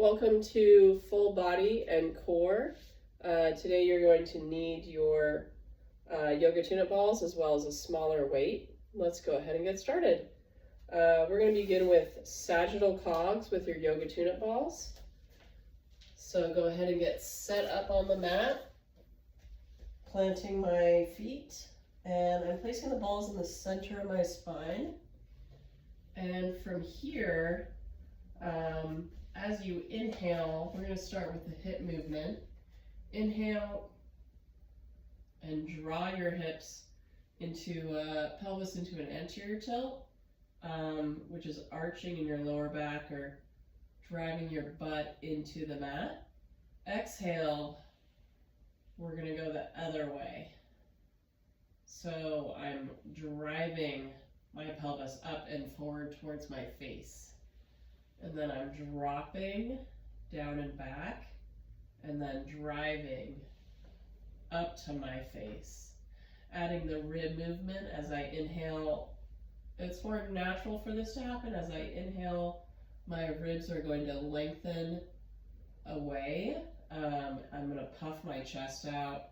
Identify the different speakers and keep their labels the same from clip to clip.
Speaker 1: Welcome to Full Body and Core. Today you're going to need your yoga tune-up balls as well as a smaller weight. Let's go ahead and get started. We're going to begin with sagittal cogs with your yoga tune-up balls. So go ahead and get set up on the mat, planting my feet, and I'm placing the balls in the center of my spine. And from here, as you inhale, we're going to start with the hip movement. Inhale and draw your hips into pelvis into an anterior tilt, which is arching in your lower back or driving your butt into the mat. Exhale, we're going to go the other way. So I'm driving my pelvis up and forward towards my face. And then I'm dropping down and back, and then driving up to my face. Adding the rib movement as I inhale. It's more natural for this to happen. As I inhale, my ribs are going to lengthen away. I'm going to puff my chest out.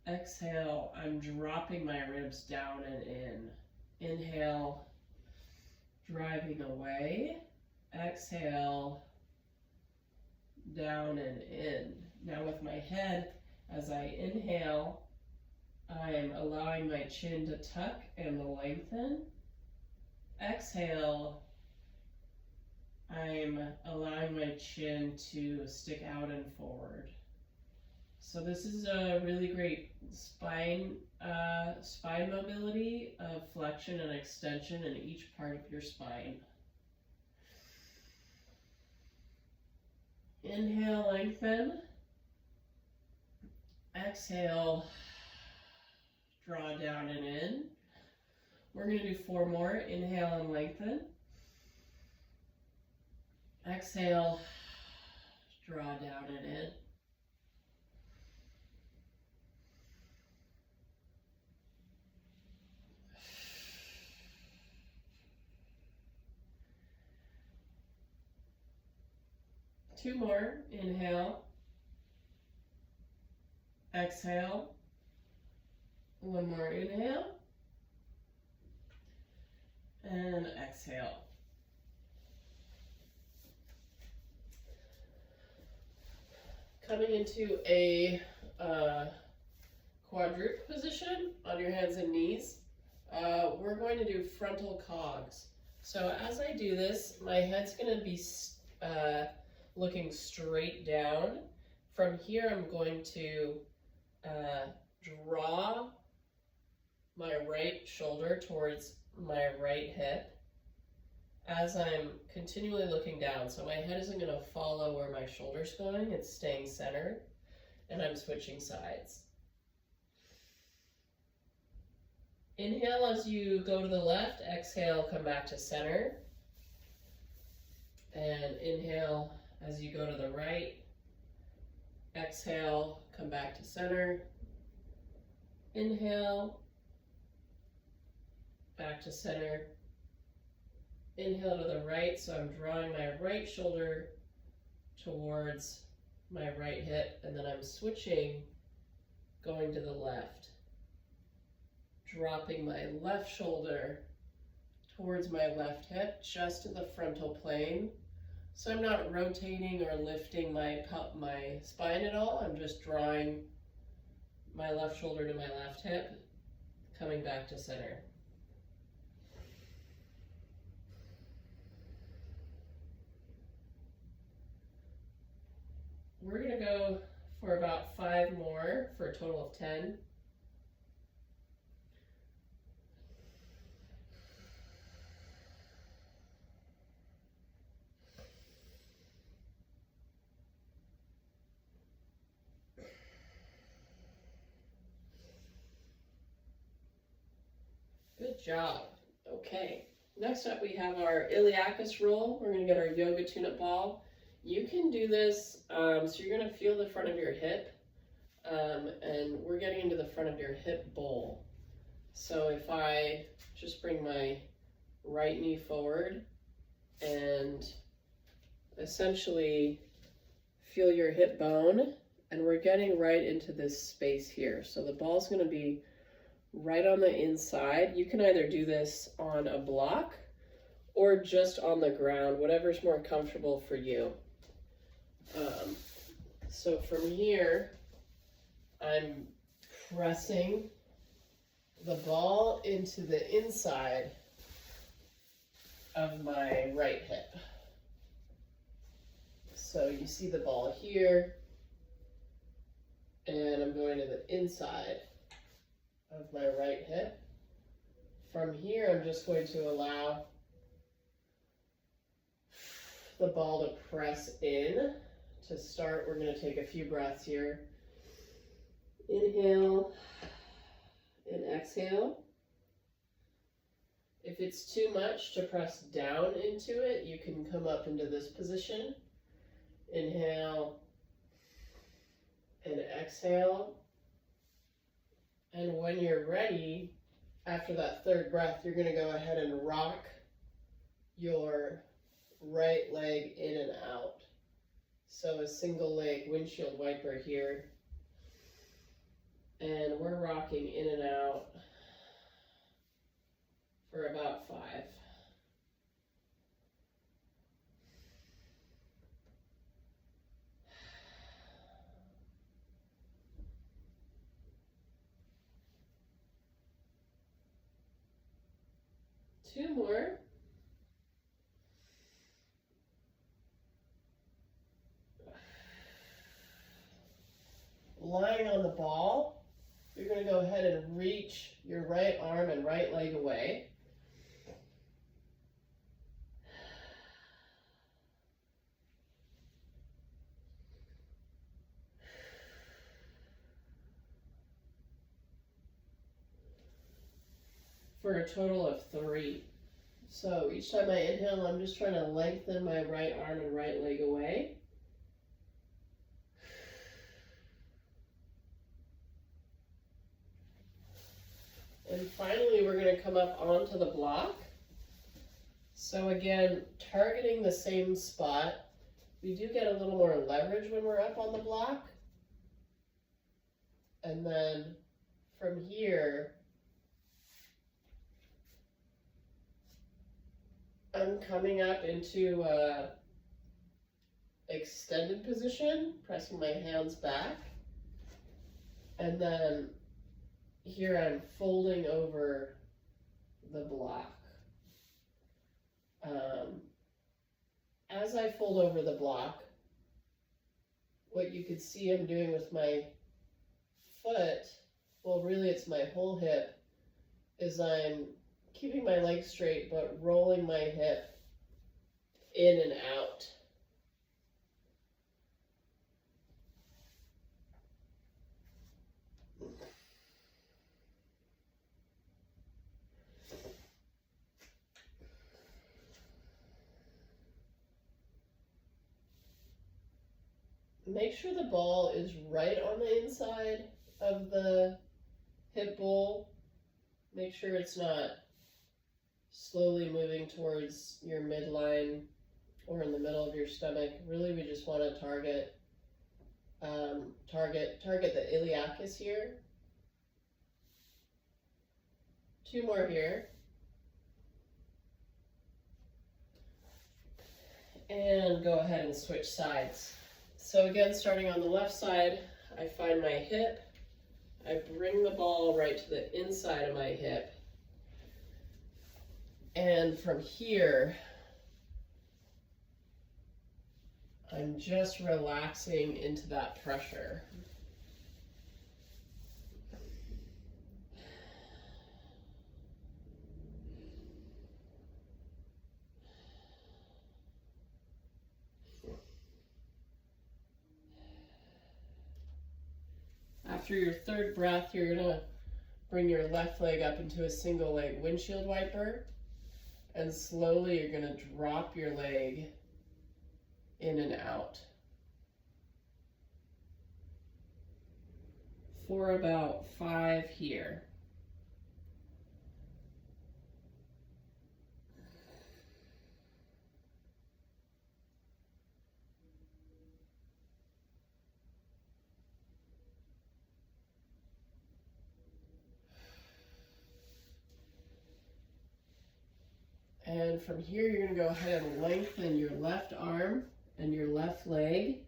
Speaker 1: Exhale, I'm dropping my ribs down and in. Inhale, driving away. Exhale, down and in. Now with my head, as I inhale, I'm allowing my chin to tuck and lengthen. Exhale, I'm allowing my chin to stick out and forward. So this is a really great spine mobility of flexion and extension in each part of your spine. Inhale, lengthen. Exhale, draw down and in. We're going to do 4 more. Inhale and lengthen. Exhale, draw down and in. Two more. Inhale. Exhale. One more inhale. And exhale. Coming into a quadruped position on your hands and knees. We're going to do frontal cogs. So as I do this, my head's going to be looking straight down. From here, I'm going to draw my right shoulder towards my right hip as I'm continually looking down. So my head isn't going to follow where my shoulder's going, it's staying centered, and I'm switching sides. Inhale as you go to the left, exhale, come back to center, and inhale as you go to the right, exhale, come back to center, inhale, back to center, inhale to the right, so I'm drawing my right shoulder towards my right hip, and then I'm switching, going to the left, dropping my left shoulder towards my left hip, just to the frontal plane. So I'm not rotating or lifting my spine at all. I'm just drawing my left shoulder to my left hip, coming back to center. We're going to go for about 5 more for a total of 10. Good job. Okay, next up we have our iliacus roll. We're going to get our yoga tune-up ball. You can do this, so you're going to feel the front of your hip, and we're getting into the front of your hip bowl. So if I just bring my right knee forward and essentially feel your hip bone, and we're getting right into this space here. So the ball's going to be right on the inside. You can either do this on a block or just on the ground, whatever's more comfortable for you. So from here, I'm pressing the ball into the inside of my right hip. So you see the ball here, and I'm going to the inside of my right hip. From here, I'm just going to allow the ball to press in. To start, we're going to take a few breaths here. Inhale and exhale. If it's too much to press down into it, you can come up into this position. Inhale and exhale. And when you're ready, after that third breath, you're going to go ahead and rock your right leg in and out. So a single leg windshield wiper here. And we're rocking in and out for about 5. Two more. Lying on the ball, you're going to go ahead and reach your right arm and right leg away. For a total of 3. So each time I inhale, I'm just trying to lengthen my right arm and right leg away. And finally, we're going to come up onto the block. So again, targeting the same spot. We do get a little more leverage when we're up on the block. And then from here, I'm coming up into extended position, pressing my hands back. And then here I'm folding over the block. As I fold over the block, what you could see I'm doing with my foot, well really it's my whole hip, is I'm keeping my leg straight but rolling my hip in and out. Make sure the ball is right on the inside of the hip bowl. Make sure it's not slowly moving towards your midline or in the middle of your stomach. Really, we just want to target the iliacus here. 2 more here. And go ahead and switch sides. So again, starting on the left side, I find my hip. I bring the ball right to the inside of my hip. And from here, I'm just relaxing into that pressure. After your third breath, you're going to bring your left leg up into a single leg windshield wiper. And slowly you're going to drop your leg in and out for about 5 here. And from here, you're going to go ahead and lengthen your left arm and your left leg.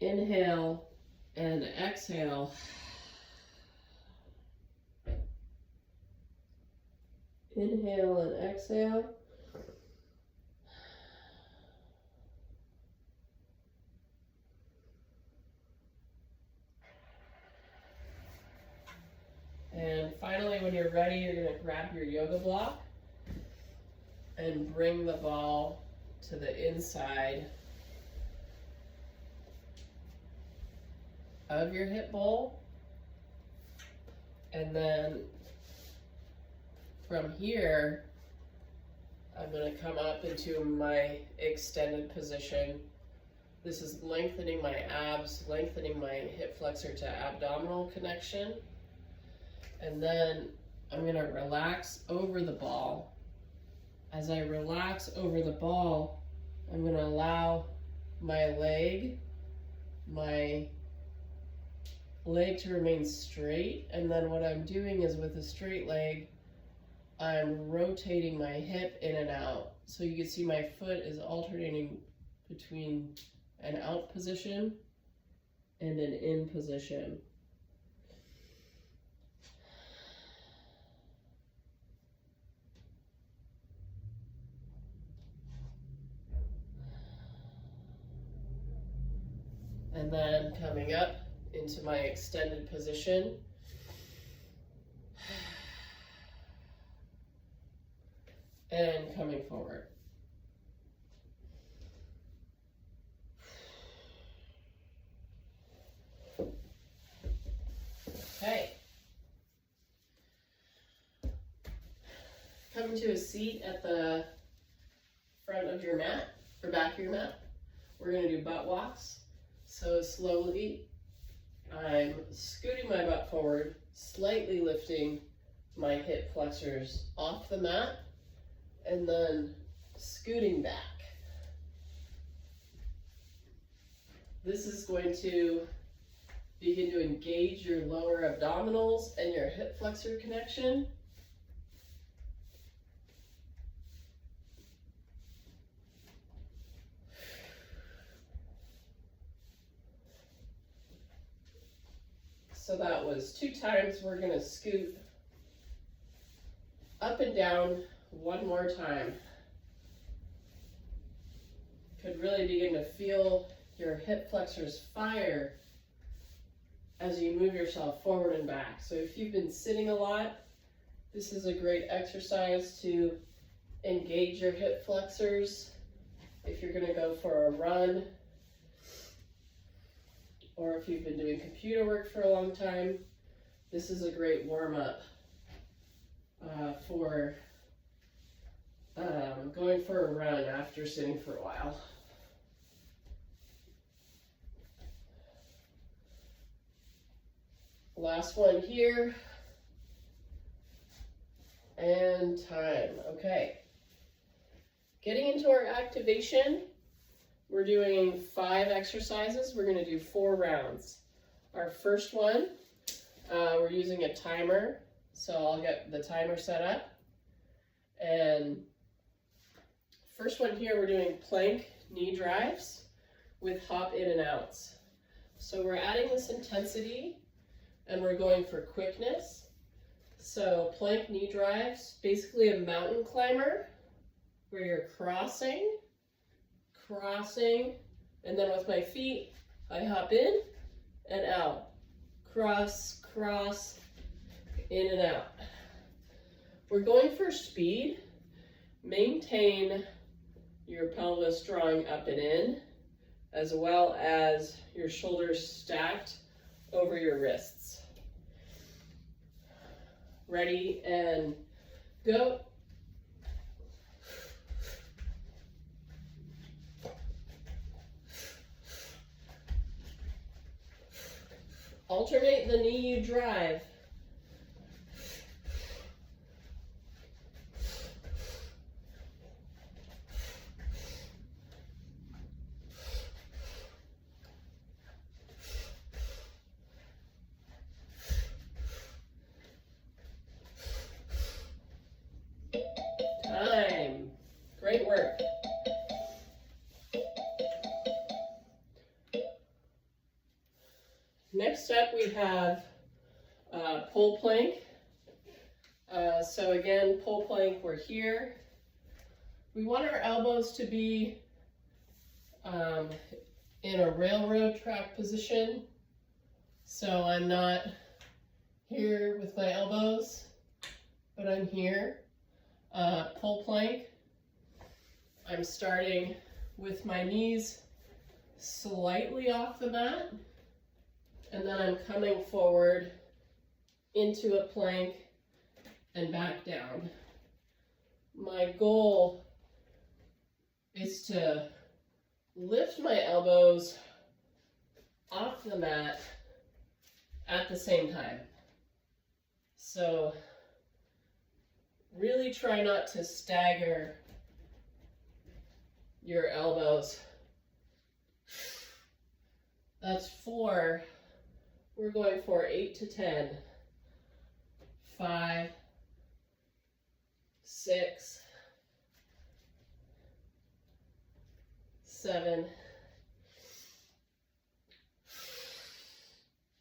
Speaker 1: Inhale and exhale. Inhale and exhale. And finally, when you're ready, you're going to grab your yoga block and bring the ball to the inside of your hip bowl. And then from here, I'm going to come up into my extended position. This is lengthening my abs, lengthening my hip flexor to abdominal connection. And then I'm going to relax over the ball. As I relax over the ball, I'm going to allow my leg to remain straight. And then what I'm doing is with a straight leg, I'm rotating my hip in and out. So you can see my foot is alternating between an out position and an in position. And then coming up into my extended position. And coming forward. Okay. Come to a seat at the front of your mat, or back of your mat. We're going to do butt walks. So slowly, I'm scooting my butt forward, slightly lifting my hip flexors off the mat, and then scooting back. This is going to begin to engage your lower abdominals and your hip flexor connection. So that was 2 times. We're going to scoot up and down one more time. Could really begin to feel your hip flexors fire as you move yourself forward and back. So if you've been sitting a lot, this is a great exercise to engage your hip flexors. If you're going to go for a run, or if you've been doing computer work for a long time, this is a great warm-up for going for a run after sitting for a while. Last one here. And time. Okay. Getting into our activation, we're doing 5 exercises. We're going to do 4 rounds. Our first one, we're using a timer. So I'll get the timer set up. And first one here, we're doing plank knee drives with hop in and outs. So we're adding this intensity and we're going for quickness. So plank knee drives, basically a mountain climber where you're crossing, and then with my feet, I hop in and out. Cross, cross, in and out. We're going for speed. Maintain your pelvis drawing up and in, as well as your shoulders stacked over your wrists. Ready and go. Alternate the knee you drive. Next up we have pole plank. So again, pole plank, we're here. We want our elbows to be in a railroad track position. So I'm not here with my elbows, but I'm here. Pole plank. I'm starting with my knees slightly off the mat, and then I'm coming forward into a plank and back down. My goal is to lift my elbows off the mat at the same time. So really try not to stagger your elbows. That's 4. We're going for 8 to 10. 5, 6, 7,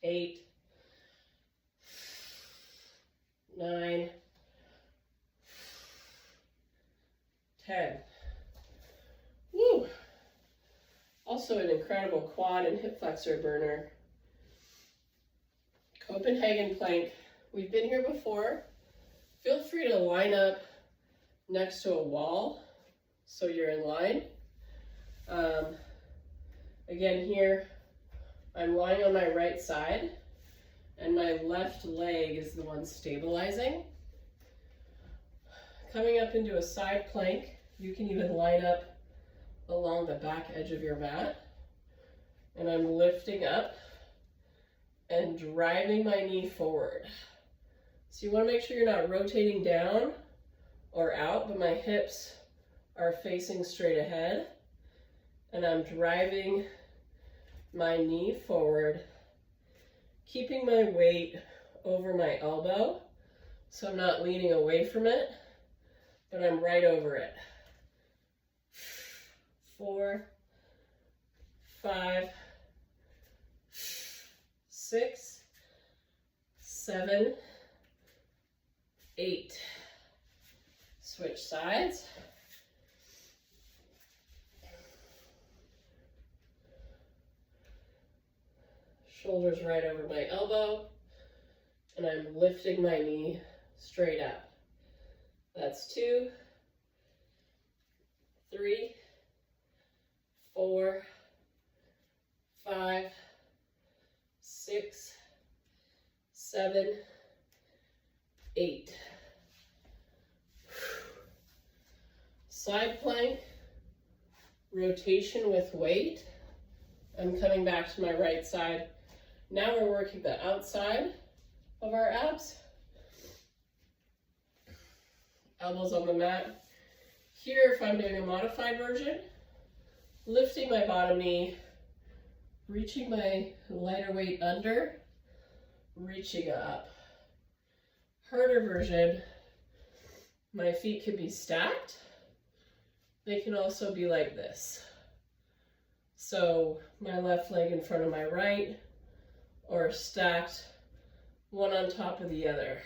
Speaker 1: 8, 9, 10. Woo! Also an incredible quad and hip flexor burner. Copenhagen plank. We've been here before. Feel free to line up next to a wall so you're in line. Again here, I'm lying on my right side and my left leg is the one stabilizing. Coming up into a side plank, you can even line up along the back edge of your mat. And I'm lifting up and driving my knee forward. So you want to make sure you're not rotating down or out, but my hips are facing straight ahead. And I'm driving my knee forward, keeping my weight over my elbow, so I'm not leaning away from it, but I'm right over it. 4, 5, 6, 7, 8. Switch sides. Shoulders right over my elbow, and I'm lifting my knee straight up. That's 2, 3, 4, 5, 6, 7, 8. Side plank, rotation with weight. I'm coming back to my right side. Now we're working the outside of our abs. Elbows on the mat. Here, if I'm doing a modified version, lifting my bottom knee, reaching my lighter weight under, reaching up. Harder version, my feet can be stacked. They can also be like this. So my left leg in front of my right, or stacked one on top of the other.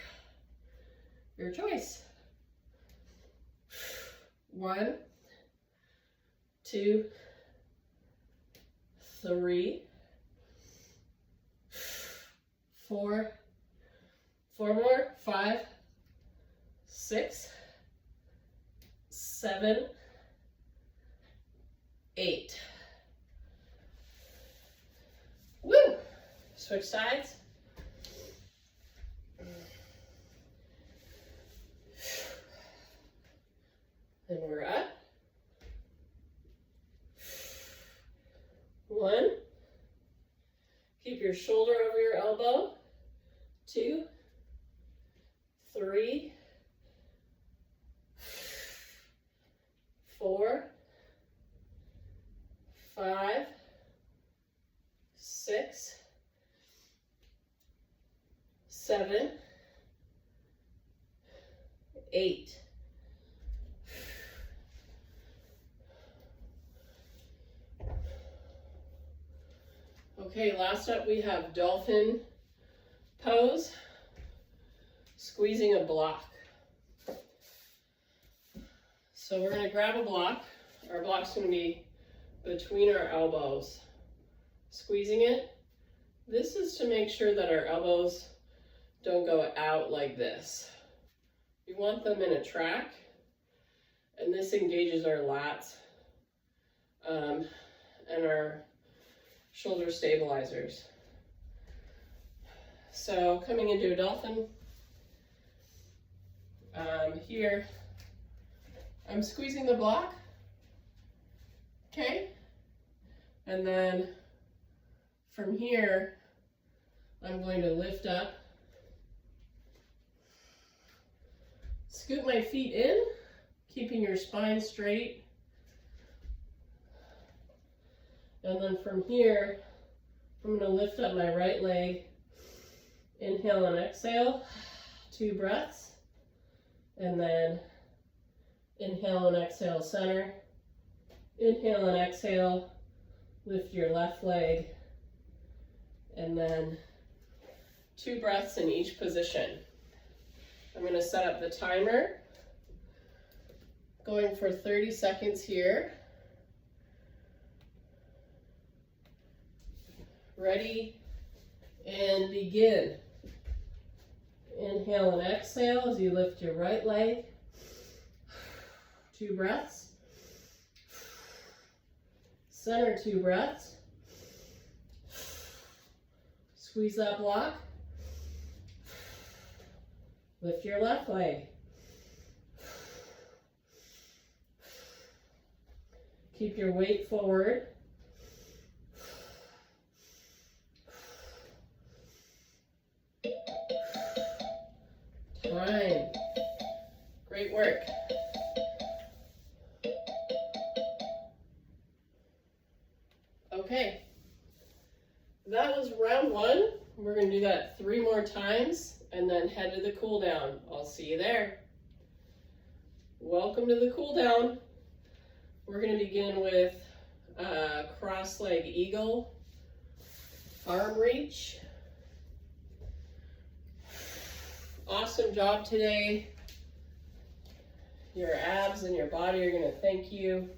Speaker 1: Your choice. 1, 2, 3, 4, 4 more, 5, 6, 7, 8. Woo! Switch sides. And we're up. 1. Keep your shoulder over your elbow. 2, 3, 4, 5, 6, 7, 8. Okay, last up we have dolphin pose, squeezing a block. So we're going to grab a block. Our block's going to be between our elbows. Squeezing it. This is to make sure that our elbows don't go out like this. We want them in a track, and this engages our lats and our shoulder stabilizers. So coming into a dolphin, here I'm squeezing the block, okay? And then from here, I'm going to lift up, scoot my feet in, keeping your spine straight. And then from here, I'm going to lift up my right leg, inhale and exhale, 2 breaths, and then inhale and exhale center, inhale and exhale, lift your left leg, and then 2 breaths in each position. I'm going to set up the timer, going for 30 seconds here. Ready, and begin. Inhale and exhale as you lift your right leg. 2 breaths. Center, 2 breaths. Squeeze that block. Lift your left leg. Keep your weight forward. Time. Great work. Okay, that was round 1. We're going to do that 3 more times and then head to the cool down. I'll see you there. Welcome to the cool down. We're going to begin with cross leg eagle, arm reach. Awesome job today. Your abs and your body are going to thank you.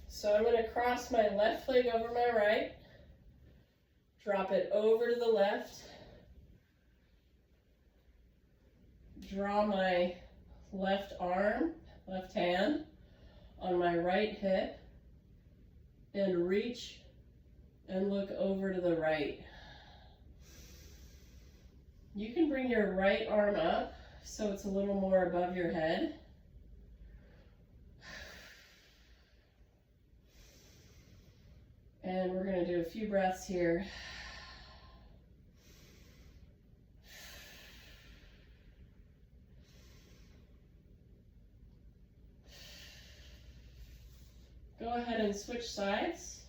Speaker 1: So I'm going to cross my left leg over my right, drop it over to the left, draw my left arm, left hand on my right hip, and reach and look over to the right. You can bring your right arm up so it's a little more above your head. And we're going to do a few breaths here. Go ahead and switch sides.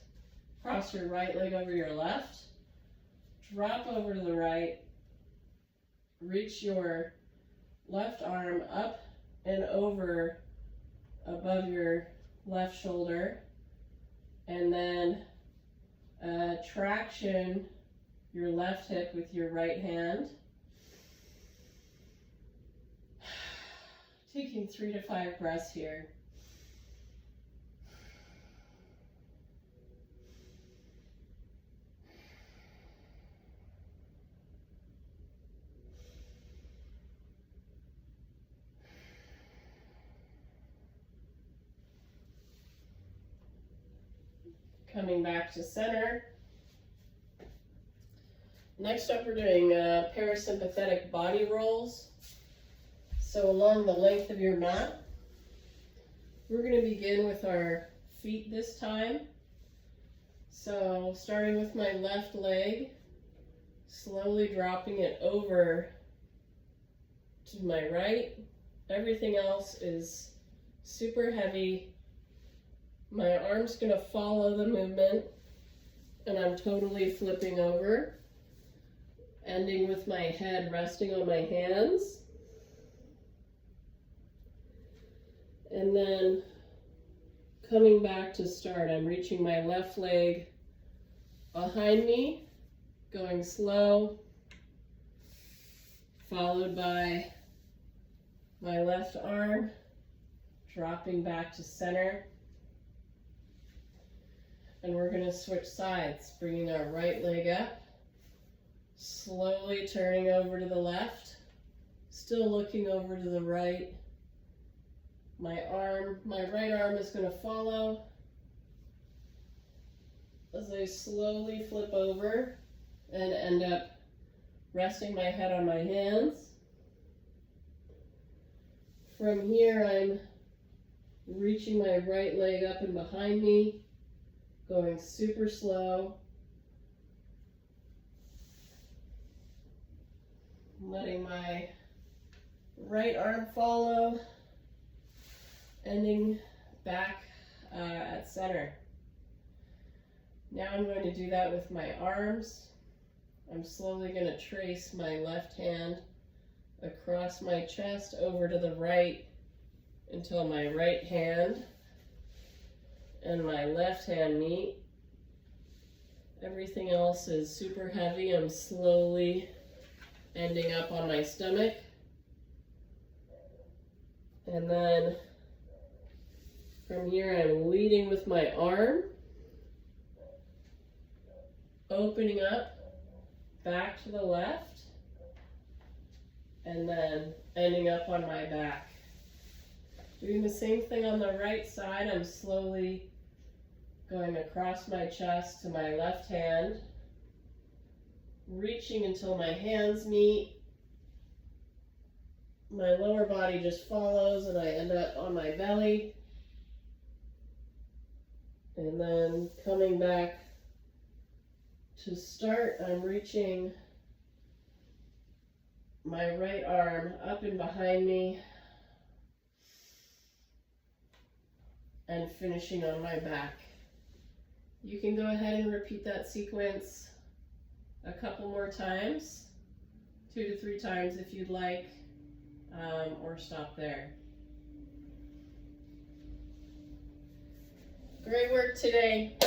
Speaker 1: Cross your right leg over your left. Drop over to the right. Reach your left arm up and over above your left shoulder. And then traction your left hip with your right hand. Taking 3 to 5 breaths here. Coming back to center. Next up, we're doing parasympathetic body rolls. So along the length of your mat, we're going to begin with our feet this time. So starting with my left leg, slowly dropping it over to my right. Everything else is super heavy. My arm's going to follow the movement, and I'm totally flipping over, ending with my head resting on my hands. And then coming back to start, I'm reaching my left leg behind me, going slow, followed by my left arm, dropping back to center. And we're going to switch sides, bringing our right leg up, slowly turning over to the left, still looking over to the right. My right arm is going to follow as I slowly flip over and end up resting my head on my hands. From here, I'm reaching my right leg up and behind me, going super slow, letting my right arm follow, ending back at center. Now I'm going to do that with my arms. I'm slowly going to trace my left hand across my chest over to the right until my right hand and my left hand meet. Everything else is super heavy. I'm slowly ending up on my stomach. And then from here, I'm leading with my arm, opening up back to the left, and then ending up on my back. Doing the same thing on the right side, I'm slowly going across my chest to my left hand, reaching until my hands meet. My lower body just follows and I end up on my belly. And then coming back to start, I'm reaching my right arm up and behind me and finishing on my back. You can go ahead and repeat that sequence a couple more times, 2 to 3 times if you'd like, or stop there. Great work today.